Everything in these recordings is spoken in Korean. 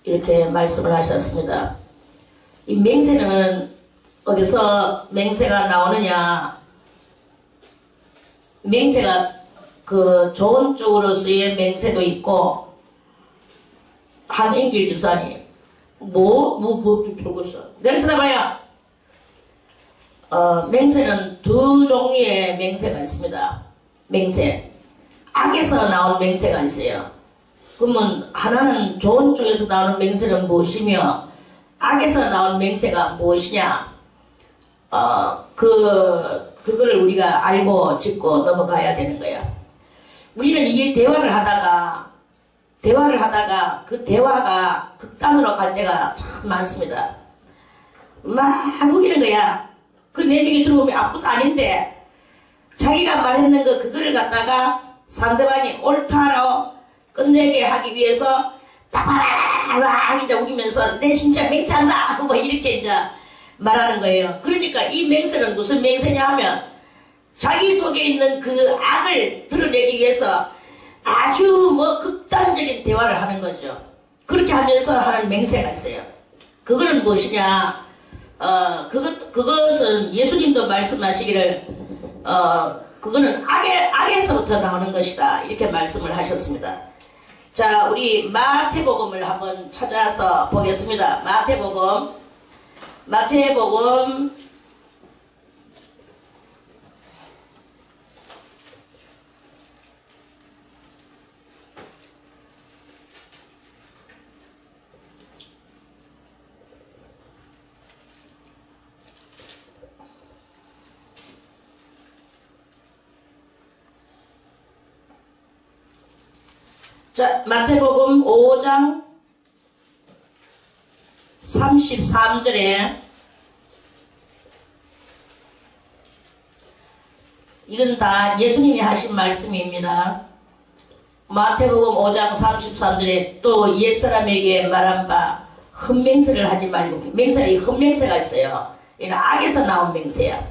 이렇게 말씀을 하셨습니다. 이 맹세는 어디서 맹세가 나오느냐? 맹세가 그 좋은 쪽으로서의 맹세도 있고, 한인길 집사님, 무법주 출구서. 내가 찾아봐요. 맹세는 두 종류의 맹세가 있습니다. 맹세. 악에서 나온 맹세가 있어요. 그러면 하나는 좋은 쪽에서 나오는 맹세는 무엇이며, 악에서 나온 맹세가 무엇이냐? 그거를 우리가 알고 짚고 넘어가야 되는 거야. 우리는 이 대화를 하다가 그 대화가 극단으로 갈 때가 참 많습니다. 막 우기는 거야. 그 내중에 들어보면 아무것도 아닌데 자기가 말했는 그거를 갖다가 상대방이 옳다로 끝내게 하기 위해서 빠바바바바 이제 우기면서 내 진짜 맹세한다 뭐 이렇게 이제 말하는 거예요. 그러니까 이 맹세는 무슨 맹세냐 하면 자기 속에 있는 그 악을 드러내기 위해서 아주 뭐 극단적인 대화를 하는 거죠. 그렇게 하면서 하는 맹세가 있어요. 그거는 무엇이냐? 그것은 예수님도 말씀하시기를 그거는 악에서부터 나오는 것이다. 이렇게 말씀을 하셨습니다. 자, 우리 마태복음을 한번 찾아서 보겠습니다. 마태복음 자, 마태복음 5장 33절에 이건 다 예수님이 하신 말씀입니다. 마태복음 5장 33절에 또 옛사람에게 말한 바 흠맹세를 하지 말고, 맹세가 흠맹세가 있어요. 이는 악에서 나온 맹세야.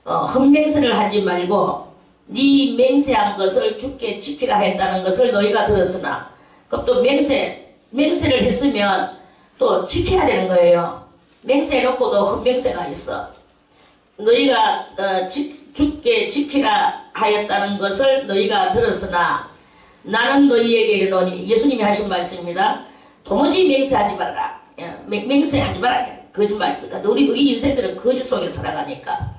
흠맹세를 하지 말고 네 맹세한 것을 주께 지키라 했다는 것을 너희가 들었으나, 그럼 또 맹세를 했으면 또 지켜야 되는 거예요. 맹세해놓고도 흠맹세가 있어. 너희가 주께 지키라 하였다는 것을 너희가 들었으나 나는 너희에게 이르노니, 예수님이 하신 말씀입니다. 도무지 맹세하지 말아라. 맹세하지 말아라. 거짓말. 우리 인생들은 거짓 속에 살아가니까.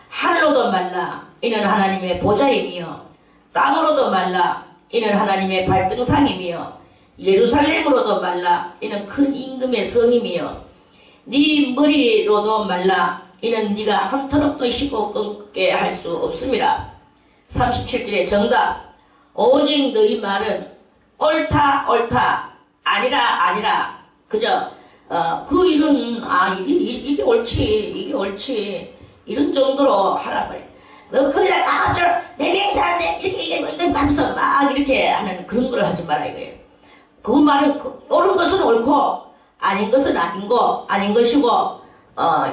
하늘로도 말라. 이는 하나님의 보좌임이요. 땅으로도 말라. 이는 하나님의 발등상임이요. 예루살렘으로도 말라. 이는 큰 임금의 성임이요. 네 머리로도 말라. 이는 네가 한 털업도 쉬고 끊게 할 수 없음이라. 37절의 정답. 오직 너희 말은 옳다 아니라 그저 그 일은 이게 옳지 이런 정도로 하라 그래. 너 거기다 가가지고 내 맹세한데 이게 하면서 막 이렇게 하는 그런 걸 하지 마라 이거예요. 그 말은 옳은 것은 옳고 아닌 것은 아닌 것이고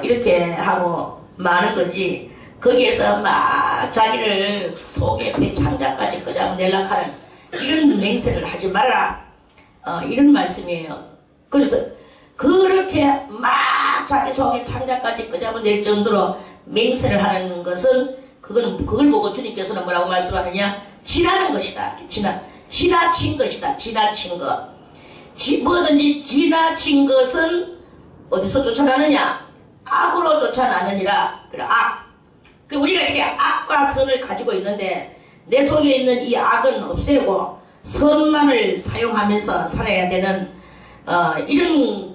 이렇게 하고 말하는 거지. 거기에서 막 자기를 속에 배창자까지 그냥 내락하는 이런 맹세를 하지 말아라. 이런 말씀이에요. 그래서 그렇게 막 자기 속에 창자까지 끄잡아낼 정도로 맹세를 하는 것은 그걸 보고 주님께서는 뭐라고 말씀하느냐? 지나는 것이다. 지나친 것이다. 지나친 것. 뭐든지 지나친 것은 어디서 쫓아나느냐? 악으로 쫓아나느니라. 그래, 악. 우리가 이렇게 악과 선을 가지고 있는데 내 속에 있는 이 악은 없애고 선만을 사용하면서 살아야 되는 이런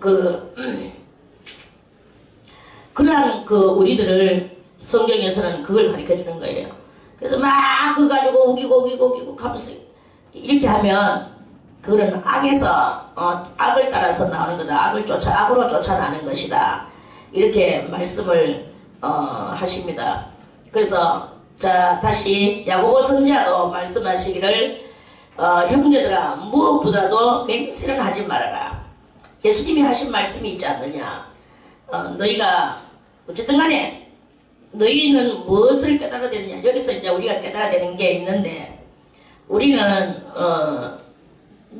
그러한 우리들을 성경에서는 그걸 가르쳐 주는 거예요. 그래서 막 그거 가지고 우기고 하면서 이렇게 하면 그거는 악에서 악을 따라서 나오는 거다. 악으로 쫓아나는 것이다. 이렇게 말씀을 하십니다. 그래서 자 다시 야고보 선지자도 말씀하시기를 형제들아 무엇보다도 맹세를 하지 말아라. 예수님이 하신 말씀이 있지 않느냐. 너희가 어쨌든 간에 너희는 무엇을 깨달아야 되느냐. 여기서 이제 우리가 깨달아야 되는 게 있는데 우리는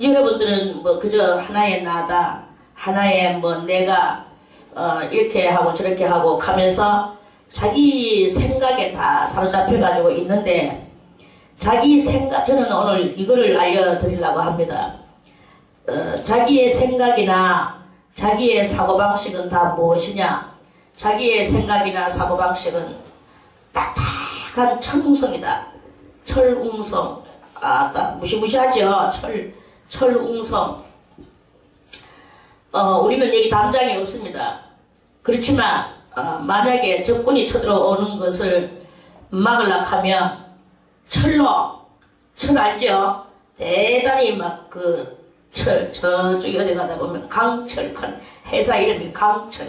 여러분들은 뭐 그저 하나의 나다, 하나의 뭐 내가 이렇게 하고 저렇게 하고 하면서 자기 생각에 다 사로잡혀 가지고 있는데, 자기 생각, 저는 오늘 이거를 알려드리려고 합니다. 자기의 생각이나 자기의 사고방식은 다 무엇이냐? 자기의 생각이나 사고방식은 딱딱한 철웅성이다. 철웅성. 딱 무시무시하죠. 철웅성. 우리는 여기 담장이 없습니다. 그렇지만 만약에 적군이 쳐들어오는 것을 막으려고 하면 철로, 철 알죠? 대단히 막 저쪽에 어디 가다 보면 강철, 큰 회사 이름이 강철,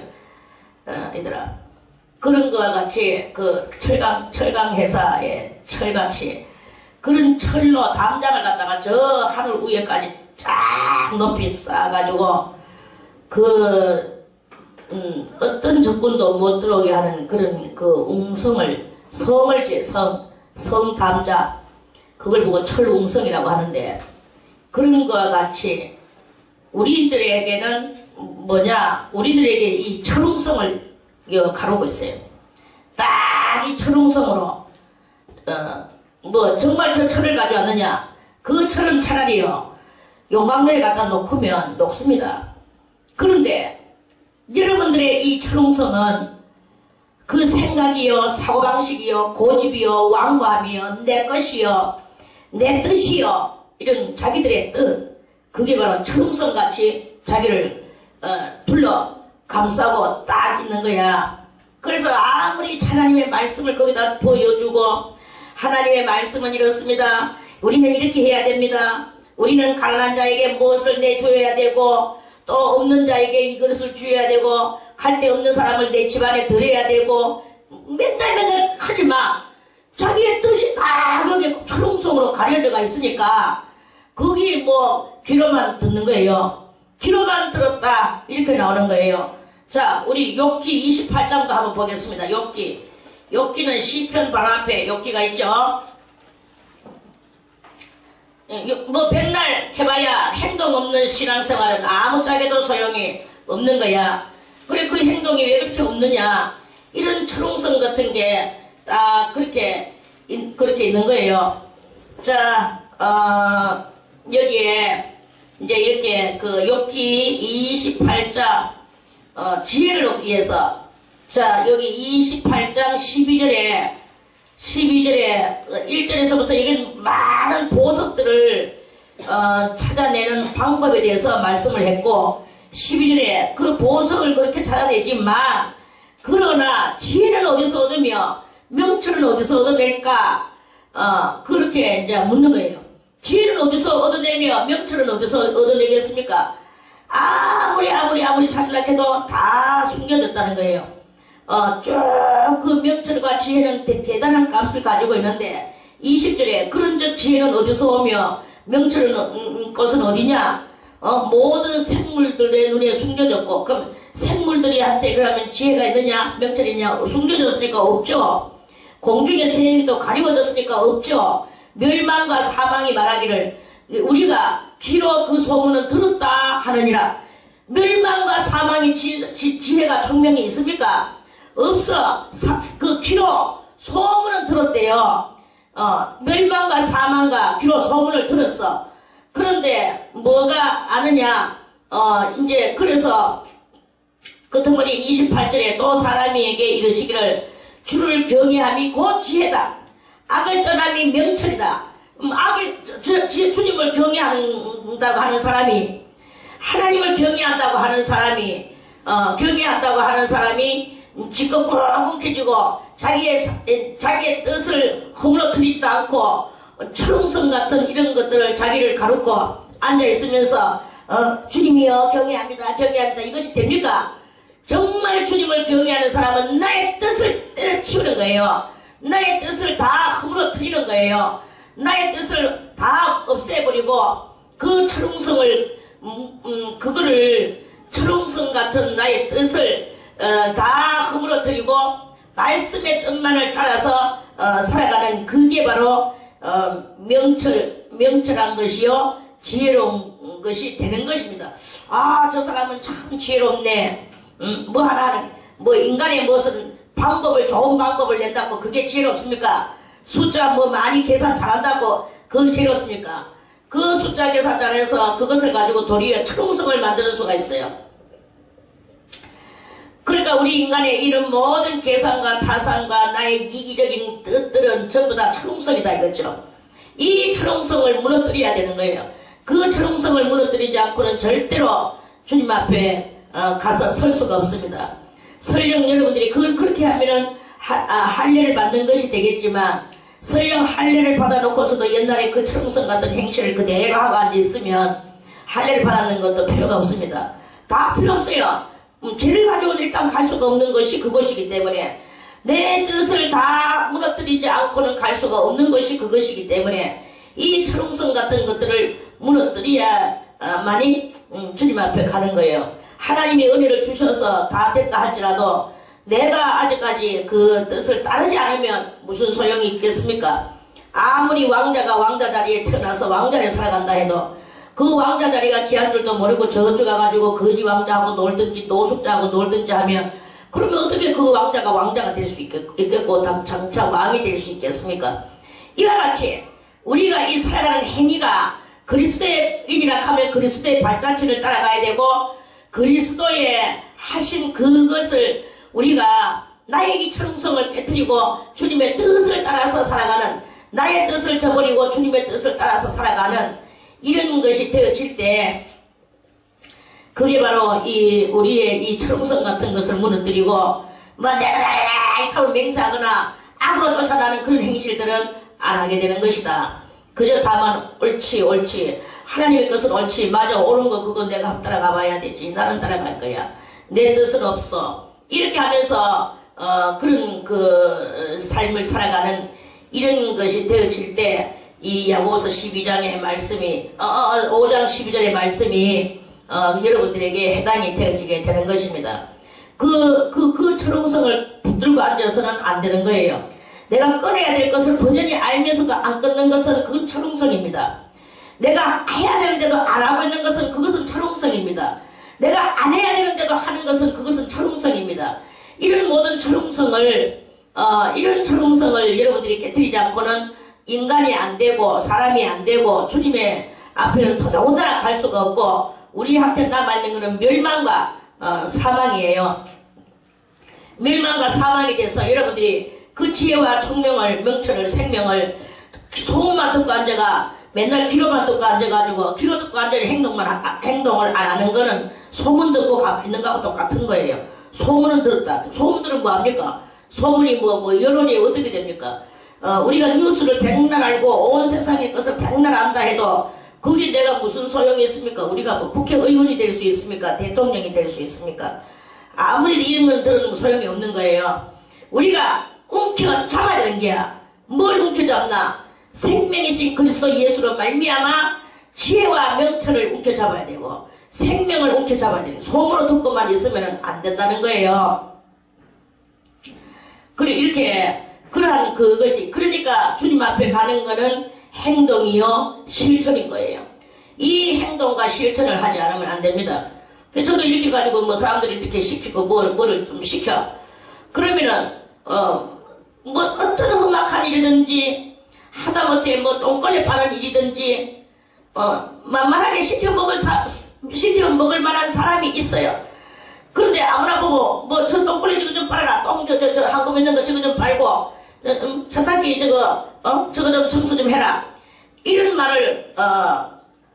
얘들아. 그런 거와 같이 철강 회사의 철같이 그런 철로 담장을 갖다가 저 하늘 위에까지 쫙 높이 쌓아가지고 어떤 적군도 못 들어오게 하는 그런 웅성을, 성을 성담자, 그걸 보고 철웅성이라고 하는데, 그런 거와 같이 우리들에게는 우리들에게 이 철웅성을 가르고 있어요. 딱 이 철웅성으로 정말 저 철을 가져왔느냐? 그 철은 차라리요 용광로에 갖다 놓으면 녹습니다. 그런데 여러분들의 이 철웅성은 그 생각이요, 사고방식이요, 고집이요, 완고함이요, 내 것이요, 내 뜻이요, 이런 자기들의 뜻, 그게 바로 철웅성같이 자기를 둘러 감싸고 딱 있는 거야. 그래서 아무리 하나님의 말씀을 거기다 보여주고, 하나님의 말씀은 이렇습니다. 우리는 이렇게 해야 됩니다. 우리는 가난한 자에게 무엇을 내줘야 되고, 또 없는 자에게 이것을 주어야 되고, 할 데 없는 사람을 내 집안에 들여야 되고, 맨날 하지마. 자기의 뜻이 다 여기 철웅성으로 가려져가 있으니까 거기 귀로만 듣는 거예요. 귀로만 들었다 이렇게 나오는 거예요. 자, 우리 욥기 28장도 한번 보겠습니다. 욥기는 시편 바로 앞에 욥기가 있죠. 백날 해봐야 행동 없는 신앙생활은 아무짝에도 소용이 없는 거야. 그래, 그 행동이 왜 그렇게 없느냐? 이런 철웅성 같은 게 딱 그렇게 있는 거예요. 자, 여기에 이제 이렇게 욥기 28장 지혜를 얻기 위해서, 자, 여기 28장 12절에 1절에서부터 이게 많은 보석들을 찾아내는 방법에 대해서 말씀을 했고, 12절에 그 보석을 그렇게 찾아내지만, 그러나 지혜는 어디서 얻으며 명철은 어디서 얻어낼까? 그렇게 이제 묻는 거예요. 지혜는 어디서 얻어내며 명철은 어디서 얻어내겠습니까? 아무리 찾으려고 해도 다 숨겨졌다는 거예요. 쭉 그 명철과 지혜는 대단한 값을 가지고 있는데, 20절에 그런즉 지혜는 어디서 오며 명철은 것은 어디냐? 모든 생물들의 눈에 숨겨졌고, 그럼 생물들이 한테 그러면 지혜가 있느냐? 명철이 있냐? 숨겨졌으니까 없죠. 공중의 새도 가리워졌으니까 없죠. 멸망과 사망이 말하기를 우리가 귀로 그 소문은 들었다 하느니라. 멸망과 사망이 지혜가 총명이 있습니까? 없어. 그 귀로 소문은 들었대요. 멸망과 사망과 귀로 소문을 들었어. 그런데 뭐가 아느냐? 이제 그래서 그터머리 28절에 또 사람에게 이르시기를 주를 경외함이 곧 지혜다. 악을 떠남이 명철이다. 주님을 경외한다고 하는 사람이, 하나님을 경외한다고 하는 사람이, 지껏 쿵쿵해지고 자기의 뜻을 허물어뜨리지도 않고 철웅성 같은 이런 것들을 자기를 가르고 앉아있으면서 주님이여 경외합니다. 이것이 됩니까? 정말 주님을 경외하는 사람은 나의 뜻을 때려치우는 거예요. 나의 뜻을 다 허물어뜨리는 거예요. 나의 뜻을 다 없애버리고 그 철웅성을 철웅성 같은 나의 뜻을 다 허물어뜨리고 말씀의 뜻만을 따라서 살아가는 그게 바로 명철한 것이요 지혜로운 것이 되는 것입니다. 아, 저 사람은 참 지혜롭네. 뭐 하나는 뭐 인간의 무슨 방법을 좋은 방법을 낸다고 그게 지혜롭습니까? 숫자 뭐 많이 계산 잘한다고 그게 지혜롭습니까? 그 숫자 계산 잘해서 그것을 가지고 도리어 철옹성을 만드는 수가 있어요. 그러니까 우리 인간의 이런 모든 계산과 타산과 나의 이기적인 뜻들은 전부 다 철옹성이다 이거죠. 이 철옹성을 무너뜨려야 되는 거예요. 그 철옹성을 무너뜨리지 않고는 절대로 주님 앞에 가서 설 수가 없습니다. 설령 여러분들이 그걸 그렇게 하면은 할례를 받는 것이 되겠지만, 설령 할례를 받아놓고서도 옛날에 그 철옹성 같은 행실을 그대로 하고 앉아있으면 할례를 받는 것도 필요가 없습니다. 다 필요 없어요. 죄를 가지고는 일단 갈 수가 없는 것이 그것이기 때문에, 내 뜻을 다 무너뜨리지 않고는 갈 수가 없는 것이 그것이기 때문에, 이 철옹성 같은 것들을 무너뜨려야만이 주님 앞에 가는 거예요. 하나님이 은혜를 주셔서 다 됐다 할지라도 내가 아직까지 그 뜻을 따르지 않으면 무슨 소용이 있겠습니까? 아무리 왕자가 왕자 자리에 태어나서 왕자를 살아간다 해도 그 왕자 자리가 귀한 줄도 모르고 저쪽 가가지고 거지 왕자하고 놀든지 노숙자하고 놀든지 하면, 그러면 어떻게 그 왕자가 왕자가 될 수 있겠고 장차 왕이 될 수 있겠습니까? 이와 같이 우리가 이 살아가는 행위가 그리스도의 일이라 하면 그리스도의 발자취를 따라가야 되고, 그리스도의 하신 그것을 우리가 나의 이 철옹성을 깨뜨리고 주님의 뜻을 따라서 살아가는, 나의 뜻을 저버리고 주님의 뜻을 따라서 살아가는 이런 것이 되어질 때, 그게 바로 우리의 이 철옹성 같은 것을 무너뜨리고 뭐 내가 하고 맹세하거나 악으로 쫓아가는 그런 행실들은 안 하게 되는 것이다. 그저 다만 옳지 하나님의 것은 옳지, 맞아, 옳은 거 그건 내가 따라가 봐야 되지, 나는 따라갈 거야, 내 뜻은 없어, 이렇게 하면서 그런 그 삶을 살아가는 이런 것이 되어질 때, 이 야고보서 12장의 말씀이 5장 12절의 말씀이 여러분들에게 해당이 되어지게 되는 것입니다. 그 철옹성을 붙들고 앉아서는 안 되는 거예요. 내가 꺼내야 될 것을 본연히 알면서도 안 끊는 것은 그건 철옹성입니다. 내가 해야 되는데도 안 하고 있는 것은 그것은 철옹성입니다. 내가 안 해야 되는데도 하는 것은 그것은 철옹성입니다. 이런 모든 철옹성을 여러분들이 깨뜨리지 않고는 인간이 안 되고 사람이 안 되고 주님의 앞에는 더더군다나 갈 수가 없고, 우리한테 남아있는 것은 멸망과 사망이에요. 멸망과 사망이 돼서 여러분들이 그 지혜와 총명을, 명철을, 생명을 소문만 듣고 앉아가 맨날 귀로만 듣고 앉아가지고 귀로 듣고 앉아 행동을 안 하는 거는 소문 듣고 가만히 있는 거하고 똑같은 거예요. 소문은 들었다. 소문들은 뭐합니까? 소문이 뭐 여론이 어떻게 됩니까? 우리가 뉴스를 백날 알고 온 세상의 것을 백날 안다 해도 그게 내가 무슨 소용이 있습니까? 우리가 뭐 국회의원이 될 수 있습니까? 대통령이 될 수 있습니까? 아무리 이런 걸 들으면 소용이 없는 거예요. 우리가 움켜잡아야 되는 게야. 뭘 움켜잡나? 생명이신 그리스도 예수로 말미암아 지혜와 명철을 움켜잡아야 되고 생명을 움켜잡아야 되고, 소문으로 듣고만 있으면 안 된다는 거예요. 그리고 이렇게 그러한 그것이, 그러니까 주님 앞에 가는 거는 행동이요 실천인 거예요. 이 행동과 실천을 하지 않으면 안 됩니다. 저도 이렇게 가지고 뭐 사람들이 이렇게 시키고 뭐를 좀 시켜. 그러면은 뭐 어떤 험악한 일이든지 하다못해 뭐 똥걸레 파는 일이든지 만만하게 시켜 먹을 만한 사람이 있어요. 그런데 아무나 보고 뭐 저 똥걸레 저거 좀 빨아라, 저 한금 있는 거 저거 좀 빨고 세탁기 저거 좀 청소 좀 해라, 이런 말을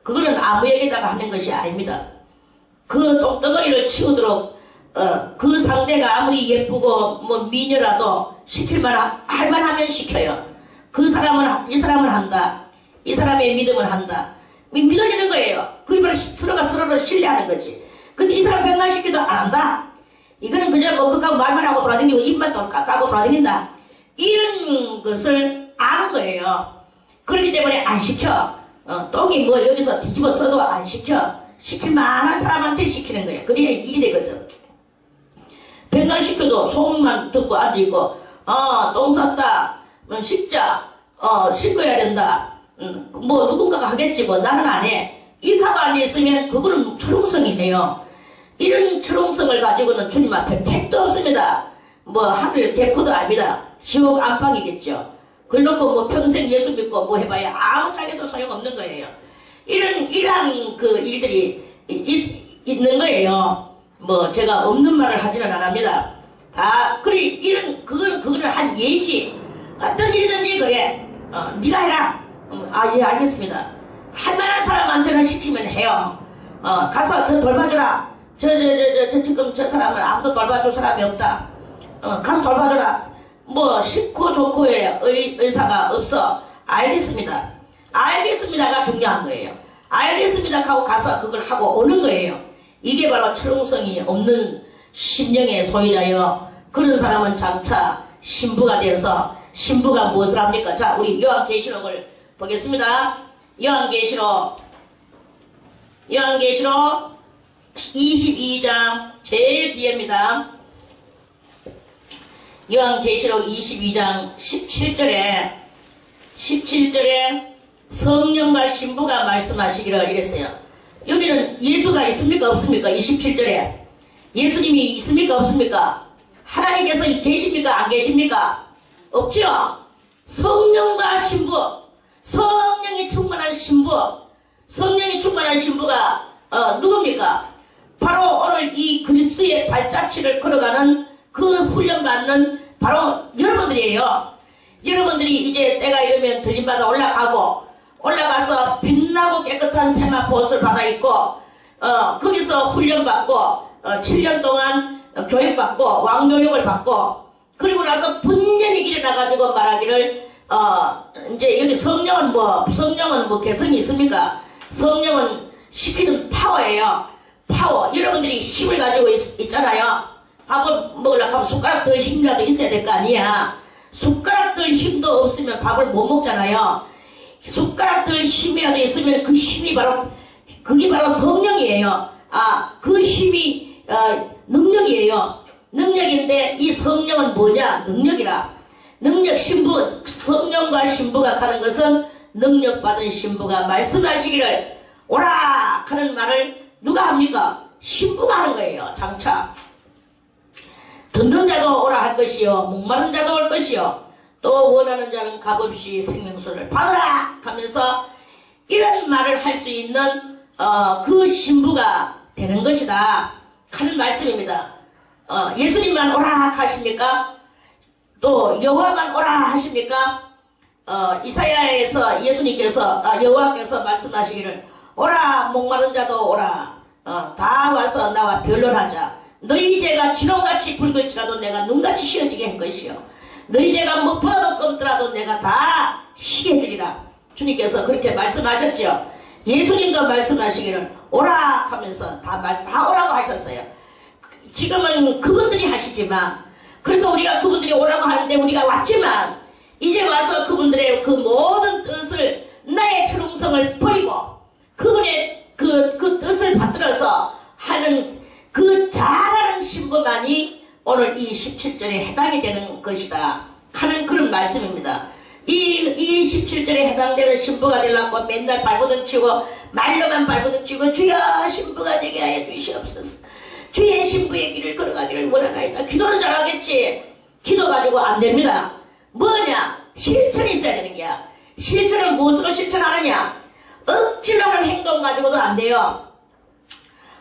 그거는 아무에게다가 하는 것이 아닙니다. 그 똥덩어리를 치우도록 그 상대가 아무리 예쁘고 뭐 미녀라도 할만하면 시켜요. 이 사람은 한다, 이 사람의 믿음을 한다, 믿어지는 거예요. 그게 바로 서로가 서로를 신뢰하는 거지. 근데 이 사람 백날 시켜도 안 한다, 이거는 그저 뭐 그거 말만 하고 돌아다니고 입만 또 까고 돌아다닌다, 이런 것을 아는 거예요. 그렇기 때문에 안 시켜. 똥이 뭐 여기서 뒤집어 써도 안 시켜. 시킬 만한 사람한테 시키는 거예요. 그래야 일이 되거든. 백날 시켜도 소문만 듣고 앉아있고 똥 쌌다, 씻자, 씻어야 된다, 뭐 누군가가 하겠지, 뭐 나는 안 해, 익하고 앉아있으면 그거는 철옹성이네요. 이런 철옹성을 가지고는 주님 앞에 택도 없습니다. 뭐 하늘 개코도 아닙니다. 지옥 안방이겠죠. 그래놓고 뭐 평생 예수 믿고 뭐 해봐야 아무 짝에도 소용없는 거예요. 이러한 그 일들이 있는 거예요. 뭐 제가 없는 말을 하지는 않습니다. 다 그거는 한 예지. 어떤 일이든지 그래. 네가 해라. 예 알겠습니다. 할 만한 사람한테는 시키면 해요. 가서 저 돌봐주라. 지금 저 사람을 아무도 돌봐줄 사람이 없다. 가서 돌봐줘라. 뭐 싫고 좋고의 의사가 없어. 알겠습니다. 알겠습니다가 중요한 거예요. 알겠습니다 하고 가서 그걸 하고 오는 거예요. 이게 바로 철옹성이 없는 심령의 소유자요. 그런 사람은 장차 신부가 되어서 신부가 무엇을 합니까? 자, 우리 요한계시록을 보겠습니다. 요한계시록 22장 제일 뒤에입니다. 요한계시록 22장 17절에 성령과 신부가 말씀하시기를 이랬어요. 여기는 예수가 있습니까 없습니까? 27절에 예수님이 있습니까 없습니까? 하나님께서 계십니까 안 계십니까? 없죠. 성령과 신부, 성령이 충만한 신부가 누굽니까? 바로 오늘 이 그리스도의 발자취를 걸어가는 그 훈련받는 바로 여러분들이에요. 여러분들이 이제 때가 이르면 들림받아 올라가서 빛나고 깨끗한 세마포 옷을 받아 입고 거기서 훈련받고 7년 동안 교육받고 왕교육을 받고 그리고 나서 분명히 일어나가지고 말하기를 이제 여기 성령은 뭐 개성이 있습니까? 성령은 시키는 파워예요. 파워. 여러분들이 힘을 가지고 있잖아요. 밥을 먹으려고 하면 숟가락 들 힘이라도 있어야 될 거 아니야. 숟가락 들 힘도 없으면 밥을 못 먹잖아요. 숟가락 들 힘이라도 있으면 그 힘이 그게 바로 성령이에요. 그 힘이 능력이에요. 능력인데 이 성령은 뭐냐? 능력이라. 성령과 신부가 가는 것은 능력받은 신부가 말씀하시기를 오라 하는 말을 누가 합니까? 신부가 하는 거예요. 장차 듣는 자도 오라 할 것이요 목마른 자도 올 것이요 또 원하는 자는 값없이 생명수를 받으라 하면서 이런 말을 할 수 있는 그 신부가 되는 것이다 하는 말씀입니다. 예수님만 오라 하십니까? 또 여호와만 오라 하십니까? 이사야에서 예수님께서 여호와께서 말씀하시기를 오라 목마른 자도 오라 다 와서 나와 변론하자. 너희 죄가 지렁같이 붉을지라도 내가 눈같이 휘어지게 할 것이요 너희 죄가 무엇보다도 검더라도 내가 다 희게 해주리라. 주님께서 그렇게 말씀하셨죠. 예수님도 말씀하시기를 오라 하면서 다 오라고 하셨어요. 지금은 그분들이 하시지만 그래서 우리가 그분들이 오라고 하는데 우리가 왔지만 이제 와서 그분들의 그 모든 뜻을 나의 철옹성을 버리고 그분의 그 뜻을 받들어서 하는 그 잘하는 신부만이 오늘 이 17절에 해당이 되는 것이다 하는 그런 말씀입니다. 이 17절에 해당되는 신부가 되려고 맨날 발버둥 치고 말로만 발버둥 치고 주여 신부가 되게 하여 주시옵소서. 주의 신부의 길을 걸어가기를 원하나이다. 기도는 잘하겠지. 기도 가지고 안 됩니다. 뭐냐? 실천이 있어야 되는 거야. 실천을 무엇으로 실천하느냐? 억지로 하는 행동 가지고도 안 돼요.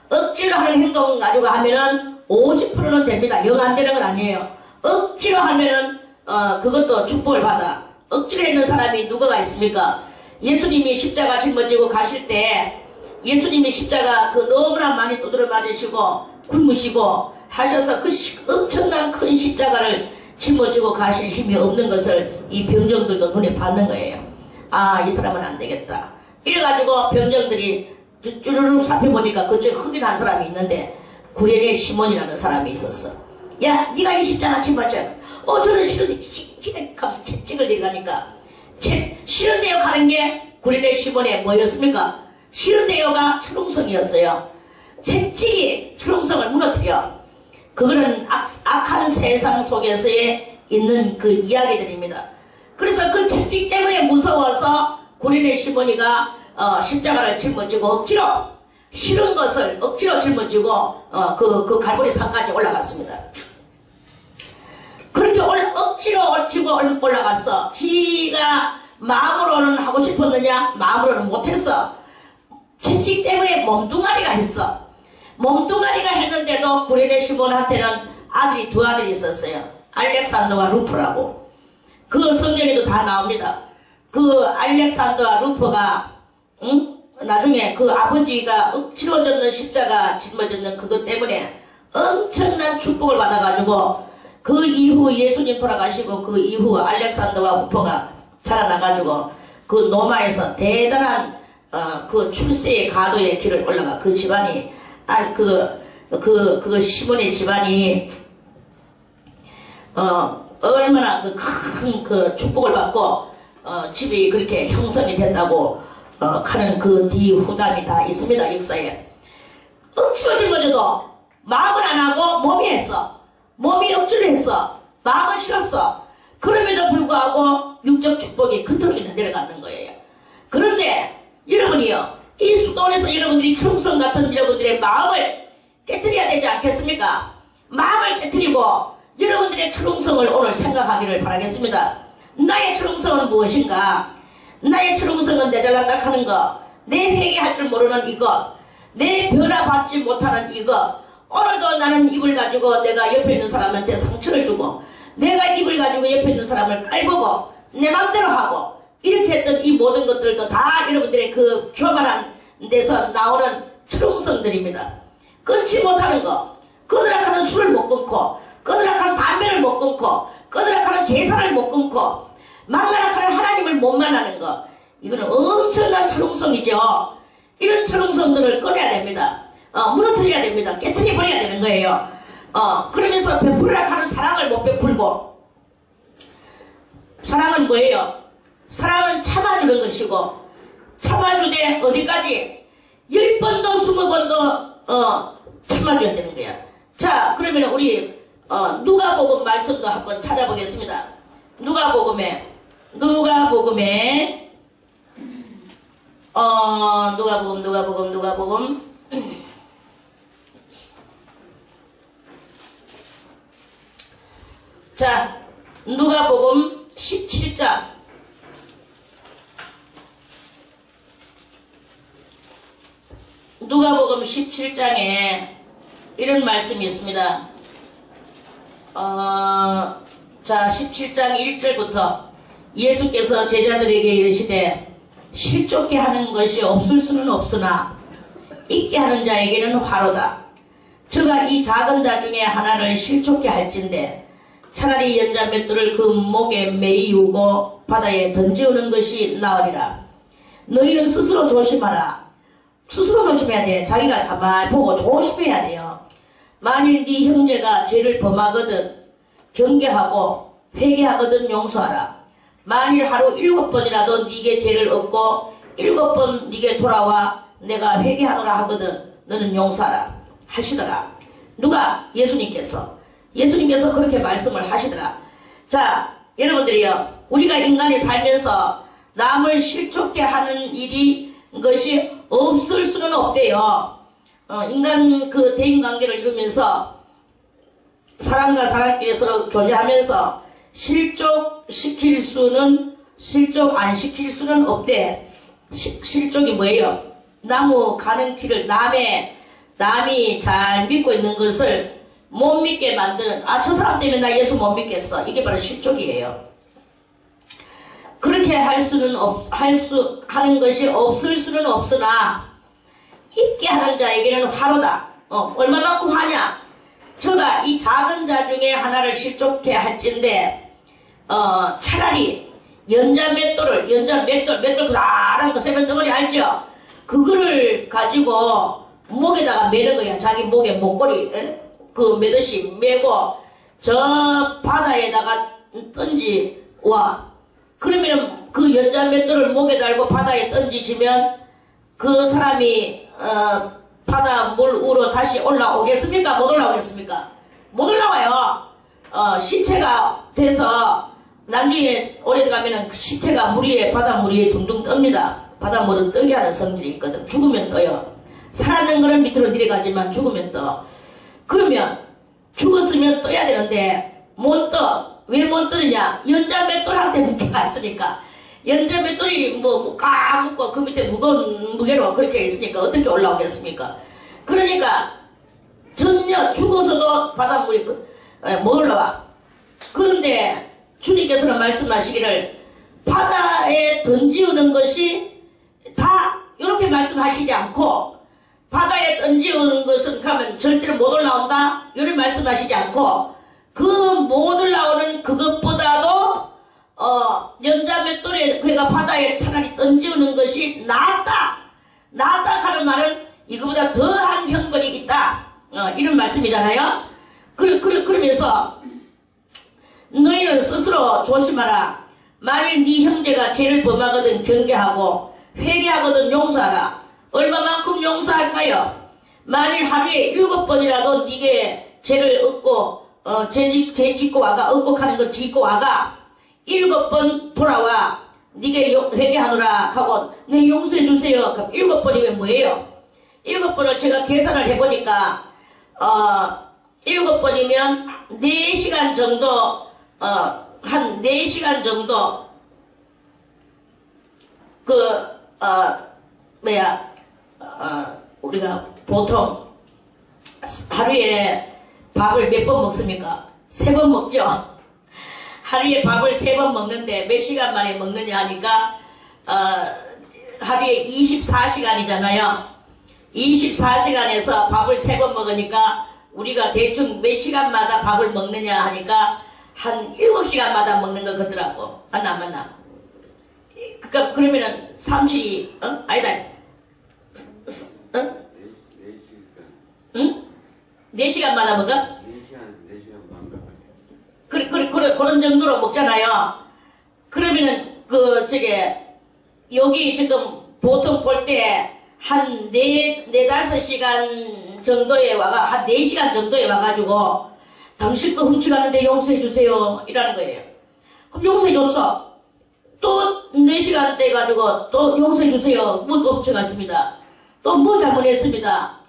억지로 하는 행동 가지고 하면은 50%는 됩니다. 영 안 되는 건 아니에요. 억지로 하면은 그것도 축복을 받아. 억지로 했는 사람이 누구가 있습니까? 예수님이 십자가 짊어지고 가실 때 예수님이 십자가 너무나 많이 두드려 맞으시고 굶으시고 하셔서 그 엄청난 큰 십자가를 짊어지고 가실 힘이 없는 것을 이 병정들도 눈에 받는 거예요. 이 사람은 안 되겠다. 이래가지고 병정들이 쭈르륵 살펴보니까 그쪽에 흑인 한 사람이 있는데 구레네 시몬이라는 사람이 있었어. 야, 네가 이 십자가 짊어져. 저는 싫은데 기대 가서 채찍을 내리라니까. 싫은데요 가는 게 구레네 시몬의 뭐였습니까? 싫은데요가 철옹성이었어요. 채찍이 철옹성을 무너뜨려. 그거는 악한 세상 속에서의 있는 그 이야기들입니다. 그래서 그 채찍 때문에 무서워서 구레네 시몬이가 십자가를 짊어지고 억지로 싫은 것을 억지로 짊어지고 그 갈보리 산까지 올라갔습니다. 그렇게 억지로 지고 올라갔어. 지가 마음으로는 하고 싶었느냐? 마음으로는 못했어. 채찍 때문에 몸뚱아리가 했어. 몸뚱아리가 했는데도 구레네 시몬한테는 두 아들이 있었어요. 알렉산더와 루프라고. 그 성경에도 다 나옵니다. 그 알렉산더와 루프가 나중에 그 아버지가 억지로 졌는 십자가 짊어졌는 그것 때문에 엄청난 축복을 받아가지고 그 이후 예수님 돌아가시고 그 이후 알렉산더와 루프가 자라나가지고 그 로마에서 대단한 그 출세의 가도의 길을 올라가 그 집안이 그 시몬의 집안이 얼마나 큰 그 축복을 받고 집이 그렇게 형성이 됐다고 하는 그 뒤후담이 다 있습니다. 역사에. 억지로 짊어져도 마음은 안 하고 몸이 했어. 몸이 억지로 했어. 마음은 싫었어. 그럼에도 불구하고 육적 축복이 그토록 내려가는 거예요. 그런데 여러분이요, 이 수도원에서 여러분들이 철웅성 같은 여러분들의 마음을 깨뜨려야 되지 않겠습니까? 마음을 깨뜨리고 여러분들의 철웅성을 오늘 생각하기를 바라겠습니다. 나의 철웅성은 무엇인가? 나의 철웅성은 내 잘난다 하는 것, 내 회개할 줄 모르는 이것, 내 변화받지 못하는 이것. 오늘도 나는 입을 가지고 내가 옆에 있는 사람한테 상처를 주고, 내가 입을 가지고 옆에 있는 사람을 깔보고 내 맘대로 하고 이렇게 했던 이 모든 것들도 다 여러분들의 그 교만한 데서 나오는 철웅성들입니다. 끊지 못하는 거, 끊으락하는 술을 못 끊고, 끊으락하는 담배를 못 끊고, 끊으락하는 제사를 못 끊고, 망나락하는 하나님을 못 만나는 거, 이거는 엄청난 철웅성이죠. 이런 철웅성들을 꺼내야 됩니다. 무너뜨려야 됩니다. 깨트려 버려야 되는 거예요. 그러면서 베풀으라 하는 사랑을 못 베풀고, 사랑은 뭐예요? 사랑은 참아주는 것이고, 참아주되 어디까지? 10번도 20번도 참아줘야 되는 거야. 자, 그러면 우리 누가복음 말씀도 한번 찾아보겠습니다. 누가복음에 누가복음 자, 누가복음 17장 누가복음 17장에 이런 말씀이 있습니다. 자, 17장 1절부터 예수께서 제자들에게 이르시되 실족게 하는 것이 없을 수는 없으나 있게 하는 자에게는 화로다. 저가 이 작은 자 중에 하나를 실족게 할진대 차라리 연자맷돌을 그 목에 매이우고 바다에 던지우는 것이 나으리라. 너희는 스스로 조심하라. 스스로 조심해야 돼. 자기가 가만히 보고 조심해야 돼요. 만일 네 형제가 죄를 범하거든 경계하고 회개하거든 용서하라. 만일 하루 7번이라도 네게 죄를 얻고 7번 네게 돌아와 내가 회개하노라 하거든 너는 용서하라 하시더라. 누가? 예수님께서 그렇게 말씀을 하시더라. 자, 여러분들이요, 우리가 인간이 살면서 남을 실족게 하는 일이 것이 없을 수는 없대요. 인간 그 대인관계를 이루면서 사람과 사람끼리 서로 교제하면서 실족 안 시킬 수는 없대. 실족이 뭐예요? 나무 가는 길을 남이 잘 믿고 있는 것을 못 믿게 만드는, 저 사람 때문에 나 예수 못 믿겠어. 이게 바로 실족이에요. 그렇게 하는 것이 없을 수는 없으나 있게 하는 자에게는 화로다. 얼마만큼 화냐? 저가 이 작은 자 중에 하나를 실족해 할진데 차라리 맷돌 그다란 거 세면덩어리 알죠? 그거를 가지고 목에다가 매는 거야. 자기 목에 목걸이 그 매듯이 매고 저 바다에다가 던지와. 그러면 그 맷돌을 목에 달고 바다에 던지지면 그 사람이 바다 물 위로 다시 올라오겠습니까? 못 올라오겠습니까? 못 올라와요. 시체가 돼서 나중에 오래 가면은 시체가 바다 물 위에 둥둥 뜹니다. 바닷물은 뜨게 하는 성질이 있거든. 죽으면 떠요. 살아있는 거는 밑으로 내려가지만 죽으면 떠. 그러면 죽었으면 떠야 되는데 못 떠. 왜 못 떠느냐? 연자맷돌한테 묶여가 있으니까. 연자맷돌이 뭐 까먹고 그 밑에 무거운 무게로 그렇게 있으니까 어떻게 올라오겠습니까? 그러니까 전혀 죽어서도 바닷물이 못 올라와. 그런데 주님께서는 말씀하시기를 바다에 던지우는 것이 다 이렇게 말씀하시지 않고 바다에 던지우는 것은 가면 절대로 못 올라온다 이렇게 말씀하시지 않고 그 못 올라오는 그것보다도 연자맷돌에 그가 바다에 차라리 던지우는 것이 낫다 하는 말은 이거보다 더한 형벌이 있다 이런 말씀이잖아요. 그러면서 너희는 스스로 조심하라. 만일 네 형제가 죄를 범하거든 경계하고 회개하거든 용서하라. 얼마만큼 용서할까요? 만일 하루에 7번이라도 네게 죄를 얻고 죄 짓고 와가 억곡하는 거 짓고 와가 7번 돌아와 네게 회개하노라 하고 네 용서해 주세요. 그럼 7번이면 뭐예요? 7번을 제가 계산을 해보니까 7번이면 4시간 정도 한 4시간 정도 우리가 보통 하루에 밥을 몇 번 먹습니까? 3번 먹죠. 하루에 밥을 3번 먹는데 몇 시간 만에 먹느냐 하니까 하루에 24시간이잖아요. 24시간에서 밥을 3번 먹으니까 우리가 대충 몇 시간마다 밥을 먹느냐 하니까 한 7시간마다 먹는 것 같더라고. 맞나? 그러니까 그러면은 37이 아니다. 응? 4시간마다 먹어? 4시간 반. 그런 정도로 먹잖아요. 그러면은 여기 지금 보통 볼 때 한 4-5시간 정도에 와가 한 4시간 정도에 와가지고 당신 거 훔쳐가는데 용서해주세요 이라는 거예요. 그럼 용서해줬어. 또 4시간 돼가지고 또 용서해주세요. 뭐 또 훔쳐갔습니다. 또 뭐 잘못했습니다.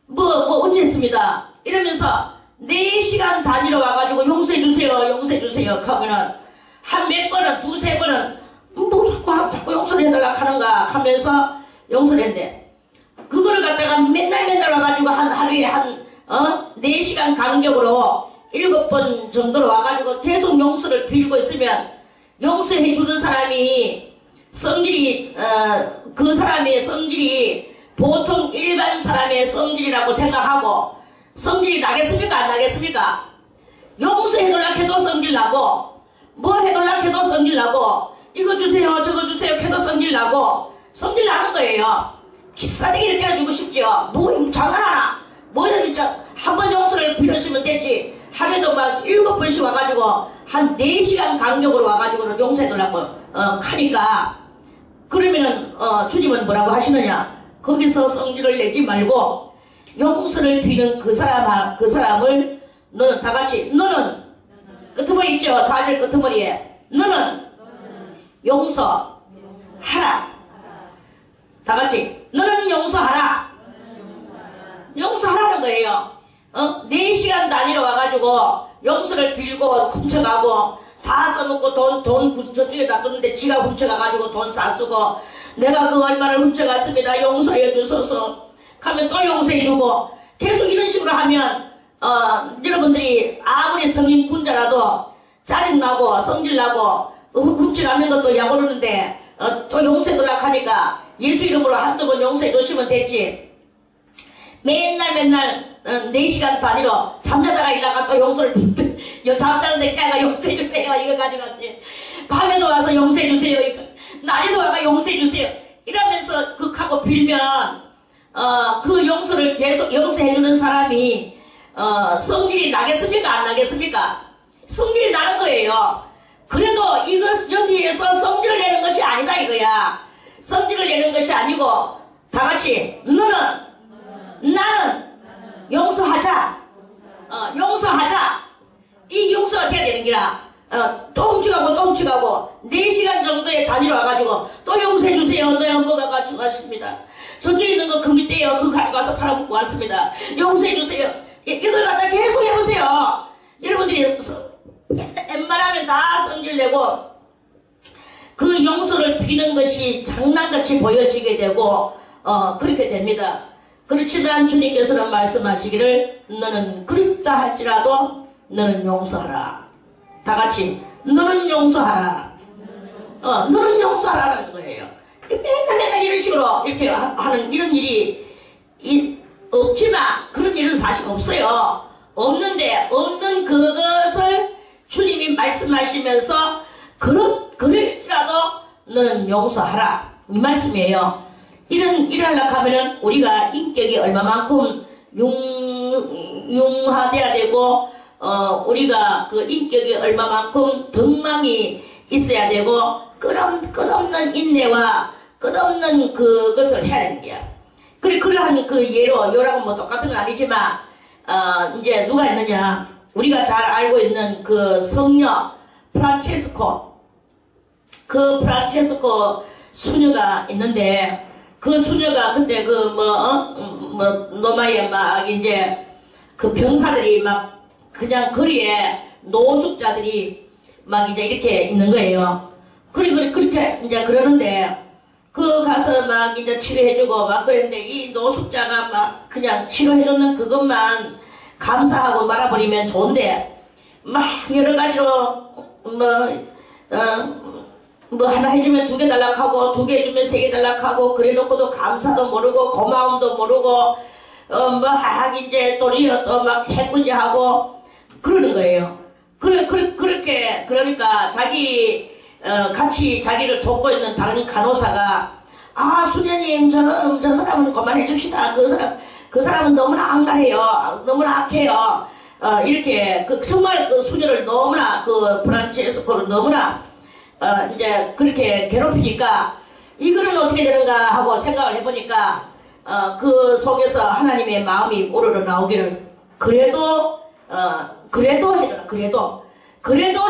어쨌습니다. 이러면서 4시간 단위로 와가지고 용서해주세요 하면은 한 몇 번은 2-3번은 뭐 자꾸 용서를 해달라 하는가 하면서 용서를 했는데 그거를 갖다가 맨날 와가지고 하루에 한 4시간 간격으로 7번 정도로 와가지고 계속 용서를 빌고 있으면 용서해주는 사람이 성질이 그 사람의 성질이 보통 일반 사람의 성질이라고 생각하고 성질이 나겠습니까? 안 나겠습니까? 용서해달라 해도 성질 나고 뭐 해달라 해도 성질 나고 이거 주세요 저거 주세요 해도 성질 나고 성질 나는 거예요. 기싸대기를 때려주고 싶죠. 뭐 장난하나? 뭐든 진짜 한 번 용서를 빌으시면 되지. 하루에도 막 7번씩 와가지고 한 4시간 간격으로 와가지고는 용서해달라고 하니까 그러면은 주님은 뭐라고 하시느냐? 거기서 성질을 내지 말고 용서를 비는 그 사람을 너는 다 같이 너는 끄트머리 있죠? 4절 끄트머리에 너는 용서하라. 다 같이 너는 용서하라. 용서하라는 거예요. 4시간 단위로 와가지고 용서를 빌고 훔쳐가고 다 써먹고 돈 저쪽에다 뒀는데 지가 훔쳐가가지고 돈 다 쓰고 내가 그 얼마를 훔쳐갔습니다. 용서해 주소서 하면 또 용서해주고 계속 이런 식으로 하면 여러분들이 아무리 성인 군자라도 짜증나고 성질나고 훔쳐가는 것도 약오르는데 또 용서해달라고 하니까 예수 이름으로 한두 번 용서해 주시면 됐지. 맨날 4시간 단위로 잠자다가 일어나가 또 용서를 잠자는데 걔가 용서해 주세요 이거 가져갔어요. 밤에도 와서 용서해 주세요 낮에도 와서 용서해 주세요 이러면서 극하고 빌면 그 용서를 계속 용서해 주는 사람이 성질이 나겠습니까? 안 나겠습니까? 성질이 나는 거예요. 그래도 여기에서 성질을 내는 것이 아니다 이거야. 성질을 내는 것이 아니고 다 같이 나는 용서하자. 용서하자. 이 용서가 돼야 되는 기라. 또 훔치가고 4시간 정도의 단위로 와가지고 또 용서해주세요. 너의 엄마가 가지고 갔습니다. 저쪽에 있는 거 그 밑에요. 그거 가지고 와서 팔아먹고 왔습니다. 용서해주세요. 이걸 갖다 계속 해보세요. 여러분들이 웬만하면 다 성질내고 그 용서를 비는 것이 장난같이 보여지게 되고 그렇게 됩니다. 그렇지만 주님께서는 말씀하시기를 너는 그렇다 할지라도 너는 용서하라. 다 같이 너는 용서하라. 너는 용서하라는 거예요. 맨날 이런 식으로 이렇게 하는 이런 일이 없지만 그런 일은 사실 없어요. 없는데 없는 그것을 주님이 말씀하시면서 그럴지라도 너는 용서하라 이 말씀이에요. 이러려고 하면은 우리가 인격이 얼마만큼 융화돼야 되고 우리가 그 인격이 얼마만큼 덕망이 있어야 되고 끝없는 인내와 끝없는 그것을 해야 되는 거야. 그러한 그 예로 요라고 뭐 똑같은 건 아니지만 이제 누가 있느냐 우리가 잘 알고 있는 그 성녀 프란체스코 그 프란체스코 수녀가 있는데 그 수녀가 그때 노마에 막 이제 그 병사들이 막 그냥 거리에 노숙자들이 막 이제 이렇게 있는 거예요. 그렇게 이제 그러는데 그 가서 막 이제 치료해주고 막 그랬는데 이 노숙자가 막 그냥 치료해주는 그것만 감사하고 말아버리면 좋은데 막 여러 가지로 뭐 하나 해주면 2개 달라고 하고 2개 해주면 3개 달라고 하고 그래놓고도 감사도 모르고 고마움도 모르고 이제 도리어 또 막 해꾸지하고 그러는 거예요. 그렇게 그러니까 같이 자기를 돕고 있는 다른 간호사가 수녀님 저 사람은 그만해 줍시다. 그 사람은 너무나 악랄해요. 너무나 악해요. 이렇게 정말 그 수녀를 너무나 그 프란체스코를 너무나 이제 그렇게 괴롭히니까 이거는 어떻게 되는가 하고 생각을 해보니까 그 속에서 하나님의 마음이 우러러 나오기를 그래도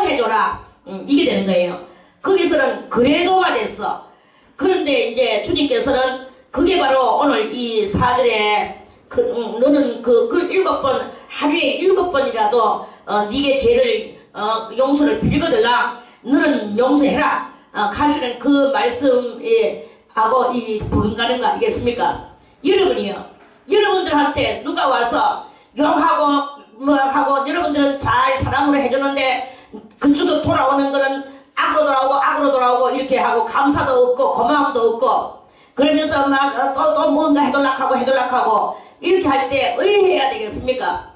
해줘라 이게 되는 거예요. 거기서는 그래도가 됐어. 그런데 이제 주님께서는 그게 바로 오늘 이 4절에 너는 그 7번 하루에 7번이라도 네게 죄를 용서를 빌거들라 너는 용서해라 가시는 그 말씀에 하고 이 부인가는 거 아니겠습니까? 여러분이요. 여러분들한테 누가 와서 욕하고 뭐하고 여러분들은 잘 사랑으로 해주는데 그쪽에서 돌아오는 거는 악으로 돌아오고 이렇게 하고 감사도 없고 고마움도 없고 그러면서 막 또 뭔가 해달라고 이렇게 할 때 의해야 되겠습니까?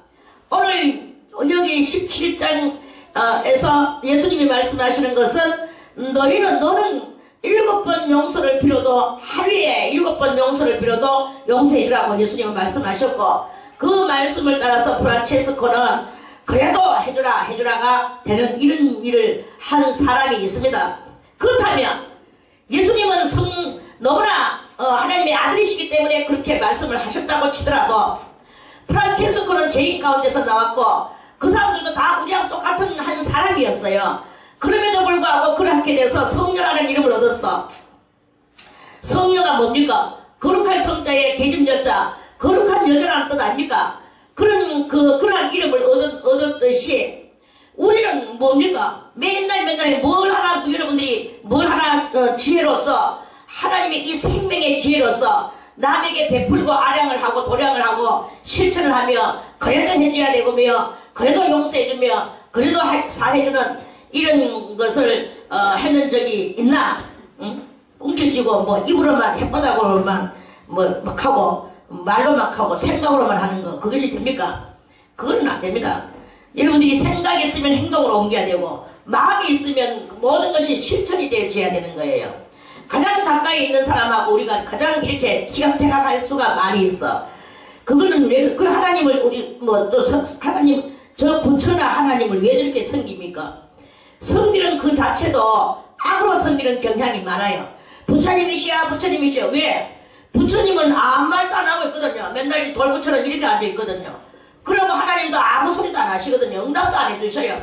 오늘 여기 17장에서 예수님이 말씀하시는 것은 너는 7번 용서를 빌어도 하루에 7번 용서를 빌어도 용서해 주라고 예수님은 말씀하셨고 그 말씀을 따라서 프란체스코는 그래도 해주라가 되는 이런 일을 한 사람이 있습니다. 그렇다면 예수님은 너무나 하나님의 아들이시기 때문에 그렇게 말씀을 하셨다고 치더라도 프란체스코는 죄인 가운데서 나왔고 그 사람들도 다 우리랑 똑같은 한 사람이었어요. 그럼에도 불구하고 그렇게 돼서 성녀라는 이름을 얻었어. 성녀가 뭡니까? 거룩할 성자의 계집여자, 거룩한 여자라는 뜻 아닙니까? 그러한 이름을 얻었듯이 우리는 뭡니까? 맨날 뭘 하나 여러분들이 뭘 하나 지혜로서 하나님의 이 생명의 지혜로서 남에게 베풀고 아량을 하고 도량을 하고 실천을 하며 그래도 해줘야 되고며 그래도 용서해주며 그래도 사해주는 이런 것을 했는 적이 있나? 응? 꿍쳐지고 뭐 입으로만 혓바닥으로만 막 하고 말로만 하고 생각으로만 하는 거 그것이 됩니까? 그건 안 됩니다. 여러분들이 생각이 있으면 행동으로 옮겨야 되고 마음이 있으면 모든 것이 실천이 되어져야 되는 거예요. 가장 가까이 있는 사람하고 우리가 가장 이렇게 티격태격할 수가 많이 있어. 그거는 왜 그 하나님을 우리 또 하나님 저 부처나 하나님을 왜 저렇게 섬깁니까? 섬기는 그 자체도 악으로 섬기는 경향이 많아요. 부처님이시여 왜? 부처님은 아무 말도 안 하고 있거든요. 맨날 돌부처럼 이렇게 앉아 있거든요. 그러고 하나님도 아무 소리도 안 하시거든요. 응답도 안 해주셔요.